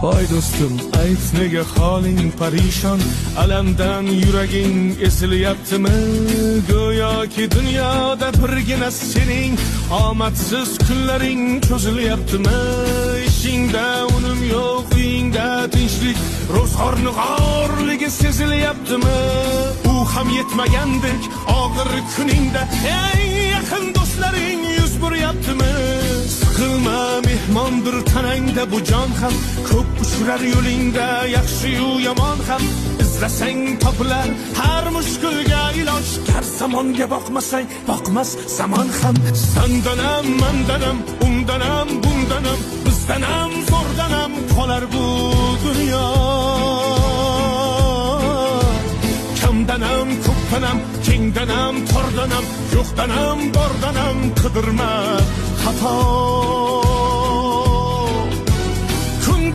Voy do'stim, ayt nega holing parishon, alamdan yuraging esilyaptimi? Go'yoki dunyoda birgina sening omadsiz kunlaring cho'zilyaptimi? Ishingda unum yo'q, uyingda tinchlik, ro'zg'orni g'orligi sezilyaptimi? U ham yetmagandek og'ir kuningda eng yaqin do'stlaring yuz buryaptimi? Siqilma, mehmondir tanangda bu jon ham, ko'p uchrar yo'lingda yaxshi-yu yomon ham. İzlasang topilar har mushkulga iloj, gar zamonga boqmasang boqmas zamon ham. Sandanam, mandanam, undanam, bundanam, bizdanam, zo'rdanam qolar bu dunyo. Kamdanam, ko'pdanam, kengdanam, tordanam, yo'qdanam, bordanam qidirma xato.